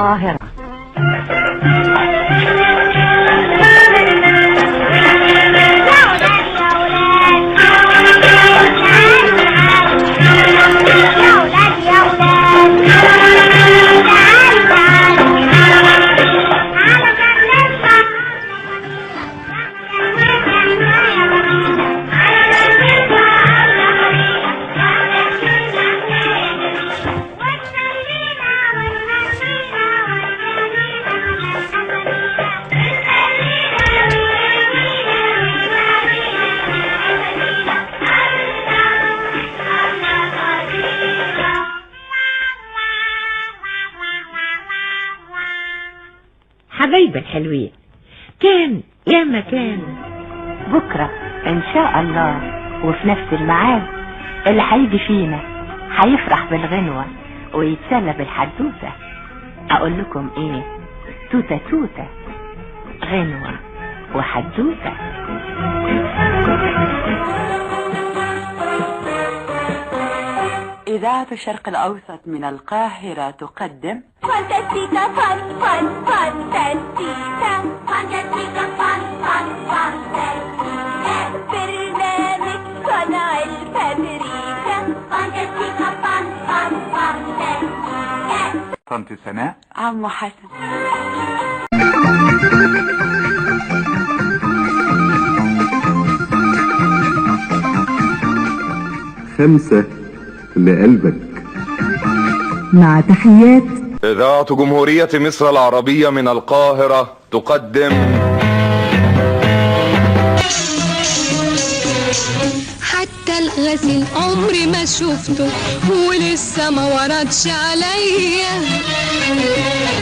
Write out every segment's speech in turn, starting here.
القاهرة. حبايب الحلوين، كان يا مكان بكرة ان شاء الله وفي نفس الميعاد اللي هيجي فينا هيفرح بالغنوة ويتسلى بالحدوتة. اقول لكم ايه؟ توتة توتة، غنوة وحدوتة. إذاعة الشرق الأوسط من القاهرة تقدم فانتاستيكا فان فان فانتاستيكا فانتاستيكا فان فان فانتاستيكا برنامج صنع الفابريكا فانتاستيكا فان فان فانتاستيكا. طنط سناء، عمو حسن. خمسة لقلبك. مع تحيات إذاعة جمهورية مصر العربية من القاهرة تقدم حتى الغسيل عمري ما شفته ولسه ما وردش عليا،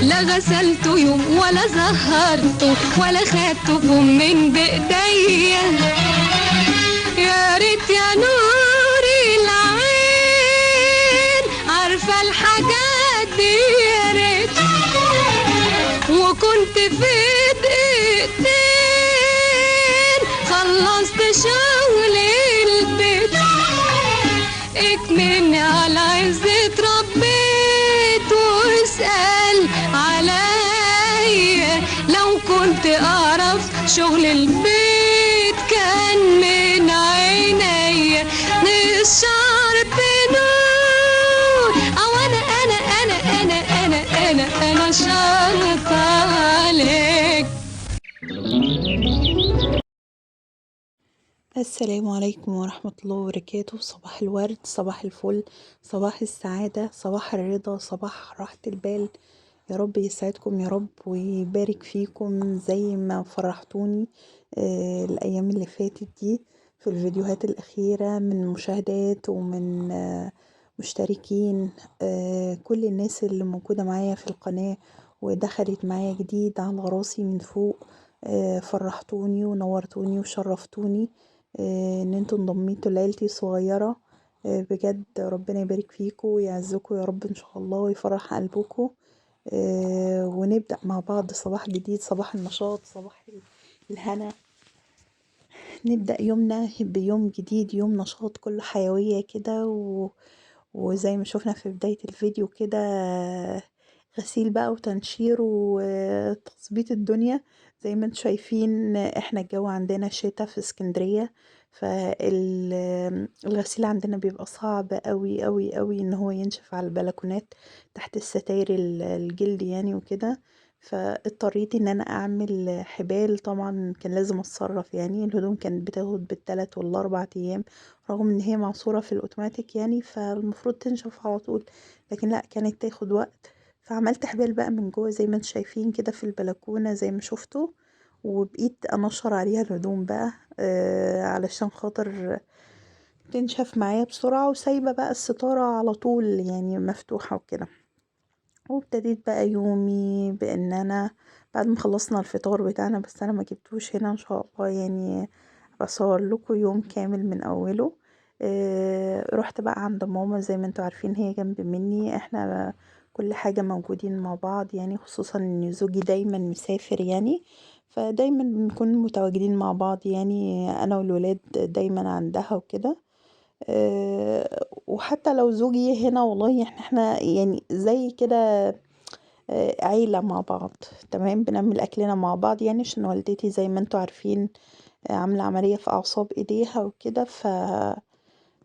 لا غسلته يوم ولا زهرته ولا خدته من بإيديا. يا ريت يا نور العين عارفة الحاجات دي، يا ريت وكنت في دقيقتين خلصت شغل البيت. اكملني على عزة ربيت واسأل عليا، لو كنت اعرف شغل البيت كان من عينيا. الشعر بنور او انا شرط عليك. السلام عليكم ورحمة الله وبركاته. صباح الورد، صباح الفل، صباح السعادة، صباح الرضا، صباح راحة البال. يا رب يسعدكم يا رب ويبارك فيكم زي ما فرحتوني الأيام اللي فاتت دي في الفيديوهات الأخيرة من مشاهدات ومن مشتركين. كل الناس اللي موجودة معايا في القناة ودخلت معايا جديد على راسي من فوق، فرحتوني ونورتوني وشرفتوني ان انتوا انضميتوا لعيلتي الصغيرة. بجد ربنا يبارك فيكم ويعزكم يا رب ان شاء الله ويفرح قلبكم. ونبدأ مع بعض صباح جديد، صباح النشاط، صباح الهنا. نبدأ يومنا بيوم جديد، يوم نشاط كله حيوية كده وزي ما شفنا في بداية الفيديو كده غسيل بقى وتنشير وتظبيط الدنيا. زي ما انتم شايفين احنا الجو عندنا شتاء في اسكندرية، فالغسيل عندنا بيبقى صعب قوي قوي قوي ان هو ينشف على البلكونات تحت الستاير الجلد يعني وكده. فاضطريت ان انا اعمل حبال، طبعا كان لازم اتصرف يعني. الهدوم كانت بتاخد بال3 وال4 ايام رغم ان هي معصورة في الاوتوماتيك يعني، فالمفروض تنشف على طول، لكن لا كانت تاخد وقت. فعملت حبال بقى من جوه زي ما انتم شايفين كده في البلكونة زي ما شفتوا، وبقيت انشر عليها الهدوم بقى علشان خاطر تنشف معايا بسرعة، وسايبة بقى الستارة على طول يعني مفتوحة وكده. وابتديت بقى يومي بان انا بعد ما خلصنا الفطار بتاعنا، بس انا ما جبتوش هنا ان شاء الله يعني بصور لكم يوم كامل من اوله. رحت بقى عند ماما زي ما انتوا عارفين هي جنب مني، احنا كل حاجة موجودين مع بعض يعني، خصوصا ان زوجي دايما مسافر يعني، فدايما بنكون متواجدين مع بعض يعني، انا والولاد دايما عندها وكده. وحتى لو زوجي هنا والله احنا يعني زي كده عيلة مع بعض. تمام، بنعمل أكلنا مع بعض يعني، عشان والدتي زي ما انتوا عارفين عاملة عملية في أعصاب إيديها وكده،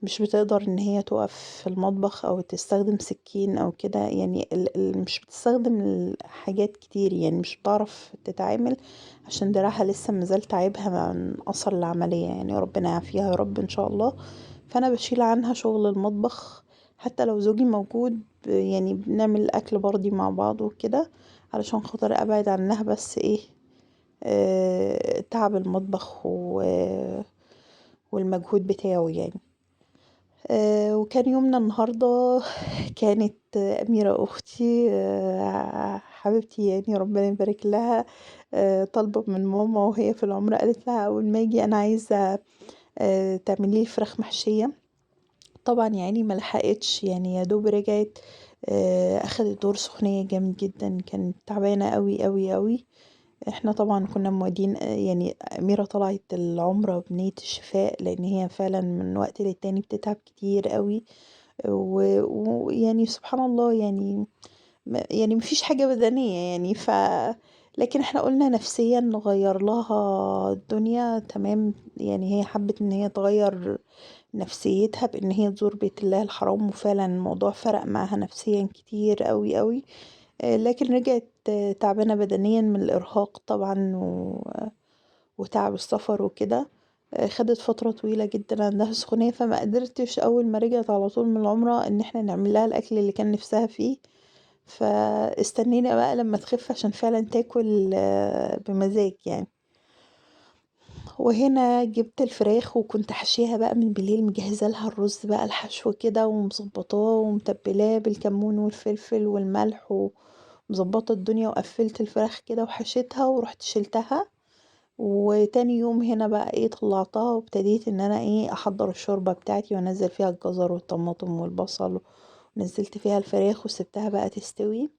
مش بتقدر ان هي تقف في المطبخ او تستخدم سكين او كده يعني، مش بتستخدم حاجات كتير يعني، مش بتعرف تتعامل عشان دراعها لسه مازال تعبها من اثر العملية يعني. ربنا يعافيها يا رب ان شاء الله. فانا بشيل عنها شغل المطبخ، حتى لو زوجي موجود يعني بنعمل الاكل برضي مع بعض وكده، علشان خاطر ابعد عنها بس ايه، تعب المطبخ والمجهود بتاعه يعني. وكان يومنا النهاردة كانت أميرة أختي حبيبتي يعني ربنا يبارك لها، طالبة من ماما وهي في العمرة، قالت لها أول ما أجي أنا عايزة تعملي فراخ محشية. طبعا يعني ملحقتش يعني، يا دوب رجعت أخدت دور سخونية جامد جدا، كانت تعبانة قوي قوي قوي. احنا طبعا كنا موعدين يعني أميرة طلعت العمرة بنية الشفاء، لأن هي فعلا من وقت للتاني بتتعب كتير قوي، ويعني سبحان الله يعني، يعني مفيش حاجة بدنية يعني، لكن احنا قلنا نفسيا نغير لها الدنيا. تمام، يعني هي حبت ان هي تغير نفسيتها بان هي تزور بيت الله الحرام، وفعلا الموضوع فرق معاها نفسيا كتير قوي قوي. لكن رجعت تعبانة بدنيا من الإرهاق طبعا وتعب السفر وكده. خدت فترة طويلة جدا عندها سخونية، فما قدرتش أول ما رجعت على طول من العمرة إن احنا نعمل لها الأكل اللي كان نفسها فيه. فاستنينا بقى لما تخف عشان فعلا تاكل بمزاج يعني. وهنا جبت الفراخ وكنت حشيها بقى من بالليل، مجهزة لها الرز بقى الحشو كده، ومظبطاه ومتبلاه بالكمون والفلفل والملح، ومظبطة الدنيا، وقفلت الفراخ كده وحشيتها ورحت شلتها. وتاني يوم هنا بقى ايه طلعتها، وابتديت ان انا ايه احضر الشوربة بتاعتي، وانزل فيها الجزر والطماطم والبصل، ونزلت فيها الفراخ وسبتها بقى تستوي.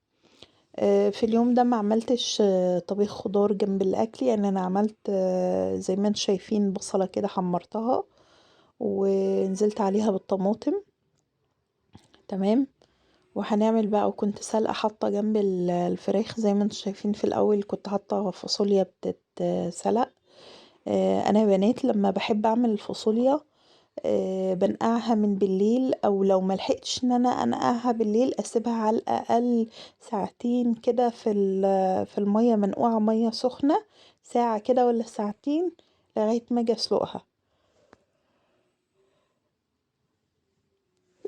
في اليوم ده ما عملتش طبيخ خضار جنب الاكل يعني، انا عملت زي ما انتم شايفين بصلة كده حمرتها ونزلت عليها بالطماطم. تمام، وهنعمل بقى، وكنت سلقة حاطة جنب الفراخ زي ما انتم شايفين. في الاول كنت حاطة فاصوليا بتتسلق. انا يا بنات لما بحب اعمل الفاصوليا بنقعها من بالليل، او لو ملحقتش ان انا انقعها بالليل اسيبها على الاقل ساعتين كده في المية منقوعة، مية سخنة، ساعة كده ولا ساعتين لغاية ما اجي اسلقها.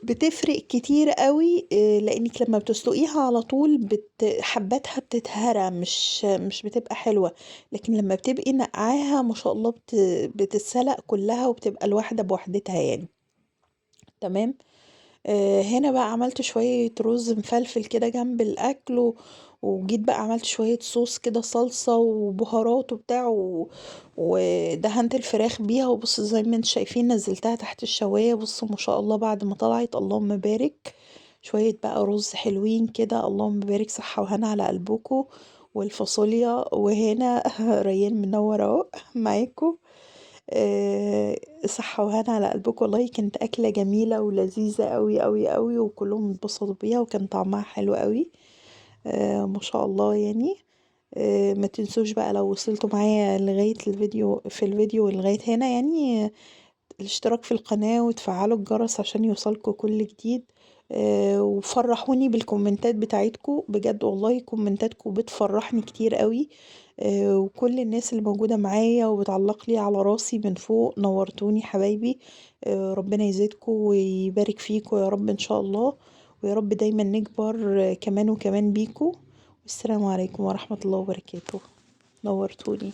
بتفرق كتير قوي، لانك لما بتسلقيها على طول حباتها بتتهرى، مش بتبقى حلوة. لكن لما بتبقي نقعاها ما شاء الله بتتسلق كلها، وبتبقى الواحدة بوحدتها يعني. تمام. هنا بقى عملت شوية رز مفلفل كده جنب الأكل، وجيت بقى عملت شوية صوص كده، صلصة وبهارات وبتاع، ودهنت الفراخ بيها. وبص زي ما انتوا شايفين نزلتها تحت الشواية، بصوا ما شاء الله بعد ما طلعت اللهم بارك. شوية بقى رز حلوين كده، اللهم بارك، صحة وهنا على قلبكم. والفاصوليا وهنا ريان منور اهو معاكم. صحة وهنا على قلبك. والله كانت أكلة جميلة ولذيذة قوي قوي قوي، وكلهم اتبسطوا بيها، وكان طعمها حلو قوي. ما شاء الله يعني. ما تنسوش بقى لو وصلتوا معايا لغاية الفيديو لغاية هنا يعني، الاشتراك في القناة وتفعلوا الجرس عشان يوصلكوا كل جديد. وفرحوني بالكومنتات بتاعتكم بجد، والله كومنتاتكم بتفرحني كتير قوي. وكل الناس اللي موجودة معايا وبتعلق لي على راسي من فوق، نورتوني حبايبي. ربنا يزيدكم ويبارك فيكم يا رب ان شاء الله، ويا رب دايما نكبر كمان وكمان بيكم. والسلام عليكم ورحمة الله وبركاته. نورتوني.